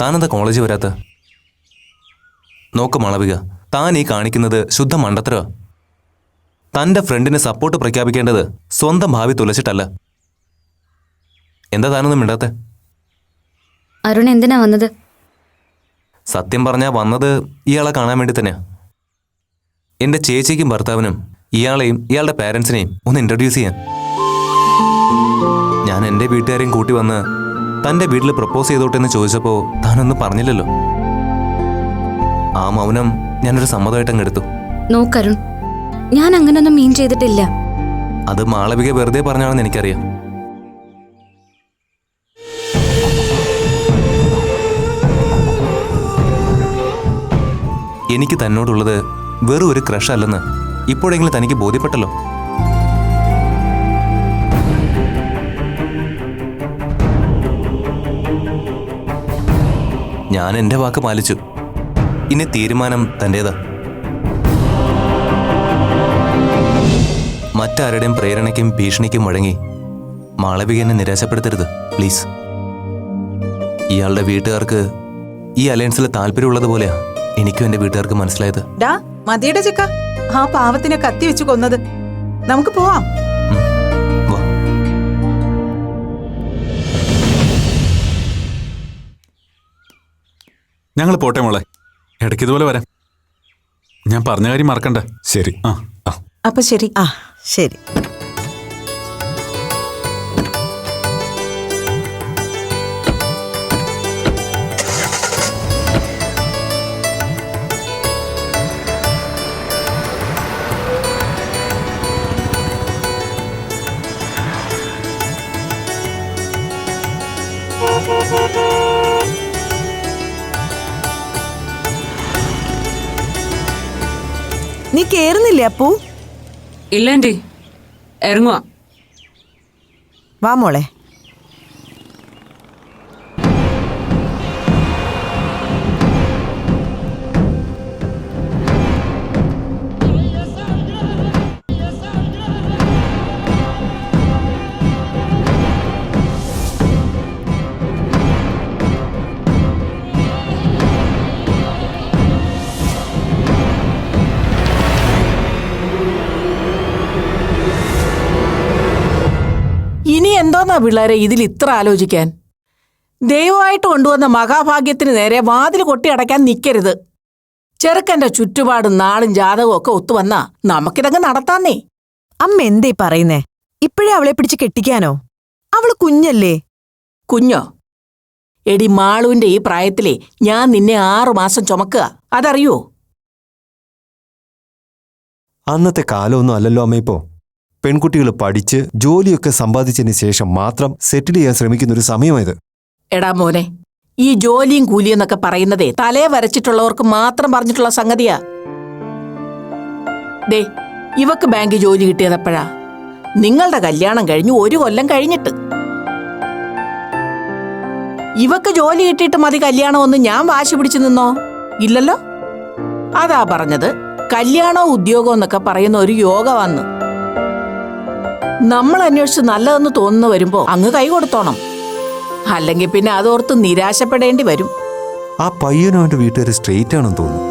താനെന്താ കോളേജ് വരാത്ത? നോക്ക് മാളവിക, താൻ ഈ കാണിക്കുന്നത് ശുദ്ധ മണ്ടത്തരോ. തൻ്റെ ഫ്രണ്ടിന് സപ്പോർട്ട് പ്രഖ്യാപിക്കേണ്ടത് സ്വന്തം ഭാവി തുലച്ചിട്ടല്ല. എന്താ താനൊന്നും മിണ്ടാത്തെ? അരുൺ എന്തിനാ വന്നത്? സത്യം പറഞ്ഞാൽ വന്നത് ഇയാളെ കാണാൻ വേണ്ടി തന്നെയാ. എൻ്റെ ചേച്ചിക്കും ഭർത്താവിനും ഇയാളെയും ഇയാളുടെ പാരൻസിനെയും ഒന്ന് ഇൻട്രൊഡ്യൂസ് ചെയ്യാൻ. ഞാൻ എൻ്റെ വീട്ടുകാരെയും കൂട്ടി വന്ന് തൻ്റെ വീട്ടിൽ പ്രപ്പോസ് ചെയ്തോട്ടെന്ന് ചോദിച്ചപ്പോൾ താനൊന്നും പറഞ്ഞില്ലല്ലോ. ആ മൗനം ഞാനൊരു സമ്മതമായിട്ടങ്ങ് എടുത്തു. നോക്കരുൺ, ഞാൻ അങ്ങനൊന്നും മീൻ ചെയ്തിട്ടില്ല. അത് മാളവിക വെറുതെ പറഞ്ഞാണെന്ന് എനിക്കറിയാം. എനിക്ക് തന്നോടുള്ളത് വെറും ഒരു ക്രഷ് അല്ലെന്ന് ഇപ്പോഴെങ്കിലും തനിക്ക് ബോധ്യപ്പെട്ടല്ലോ. ഞാൻ എൻ്റെ വാക്ക് പാലിച്ചു. ഇനി തീരുമാനം തൻ്റേതാ. മറ്റാരുടെയും പ്രേരണയ്ക്കും ഭീഷണിക്കും വഴങ്ങി മാളവിക എന്നെ നിരാശപ്പെടുത്തരുത് പ്ലീസ്. ഇയാളുടെ വീട്ടുകാർക്ക് ഈ അലയൻസിൽ താല്പര്യമുള്ളതുപോലെയാ എനിക്കും എൻ്റെ വീട്ടുകാർക്ക് മനസ്സിലായത്. മതിയുടെ ചെക്ക, ആ പാവത്തിനെ കത്തി വെച്ച് കൊന്നത്. നമുക്ക് പോവാം. ഞങ്ങൾ പോട്ടെ മോളെ, ഇടയ്ക്ക് ഇതുപോലെ വരാം. ഞാൻ പറഞ്ഞ കാര്യം മറക്കണ്ട. ശരി. അപ്പൊ ശരി. ശരി. നീ കേറുന്നില്ലേ അപ്പു? ഇല്ല ആന്റി, ഇറങ്ങുവാ. വാ മോളെ. ഇനി എന്തോന്നാ പിള്ളേരെ ഇതിൽ ഇത്ര ആലോചിക്കാൻ? ദൈവമായിട്ട് കൊണ്ടുവന്ന മഹാഭാഗ്യത്തിന് നേരെ വാതിൽ കൊട്ടി അടയ്ക്കാൻ നിൽക്കരുത്. ചെറുക്കന്റെ ചുറ്റുപാടും നാളും ജാതകവും ഒക്കെ ഒത്തുവന്നാ നമുക്കിതങ്ങ് നടത്താന്നേ. അമ്മ എന്തേ പറയുന്നേ? ഇപ്പോഴേ അവളെ പിടിച്ച് കെട്ടിക്കാനോ? അവള് കുഞ്ഞല്ലേ. കുഞ്ഞോ? എടി, മാളുവിന്റെ ഈ പ്രായത്തിലെ ഞാൻ നിന്നെ 6 മാസം ചുമക്കുക, അതറിയോ? അന്നത്തെ കാലമൊന്നും അല്ലല്ലോ അമ്മ. ഇപ്പോ പെൺകുട്ടികൾ പഠിച്ച് ജോലിയൊക്കെ സമ്പാദിച്ചതിന് ശേഷം മാത്രം സെറ്റിൽ ചെയ്യാൻ ശ്രമിക്കുന്ന ഒരു സമയമായത്. എടാ മോനെ, ഈ ജോലിയും കൂലിയും എന്നൊക്കെ പറയുന്നതേ തലേ വരച്ചിട്ടുള്ളവർക്ക് മാത്രം പറഞ്ഞിട്ടുള്ള സംഗതിയാ. ദേ, ഇവക്ക് ബാങ്കിൽ ജോലി കിട്ടിയതെപ്പോഴാ? നിങ്ങളുടെ കല്യാണം കഴിഞ്ഞ് 1 കൊല്ലം കഴിഞ്ഞിട്ട്. ഇവക്ക് ജോലി കിട്ടിയിട്ട് മതി കല്യാണമെന്ന് ഞാൻ വാശി പിടിച്ചു നിന്നോ? ഇല്ലല്ലോ. അതാ പറഞ്ഞത്, കല്യാണവും ഉദ്യോഗവും എന്നൊക്കെ പറയുന്ന ഒരു യോഗ വന്ന് നമ്മൾ അന്വേഷിച്ച് നല്ലതെന്ന് തോന്നുന്നു വരുമ്പോ അങ്ങ് കൈ കൊടുത്തോണം. അല്ലെങ്കിൽ പിന്നെ അതോർത്ത് നിരാശപ്പെടേണ്ടി വരും. ആ പയ്യനും അവന്റെ വീട്ടുകാർ സ്ട്രെയിറ്റ് ആണെന്ന് തോന്നുന്നു.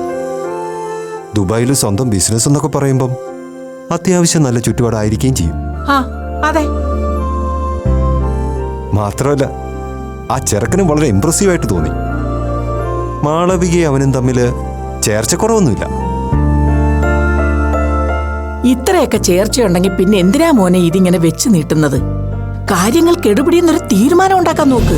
ദുബായിൽ സ്വന്തം ബിസിനസ് എന്നൊക്കെ പറയുമ്പം അത്യാവശ്യം നല്ല ചുറ്റുപാടായിരിക്കുകയും ചെയ്യും. അതെ. മാത്രമല്ല, ആ ചെറുക്കനും വളരെ ഇംപ്രസീവായിട്ട് തോന്നി. മാളവികയും അവനും തമ്മിൽ ചേർച്ചക്കുറവൊന്നുമില്ല. ഇത്രയൊക്കെ ചേർച്ചയുണ്ടെങ്കിൽ പിന്നെ എന്തിനാ മോനെ ഇതിങ്ങനെ വെച്ച് നീട്ടുന്നത്? കാര്യങ്ങൾ കെടുപിടിയെന്നൊരു തീരുമാനം ഉണ്ടാക്കാൻ നോക്ക്.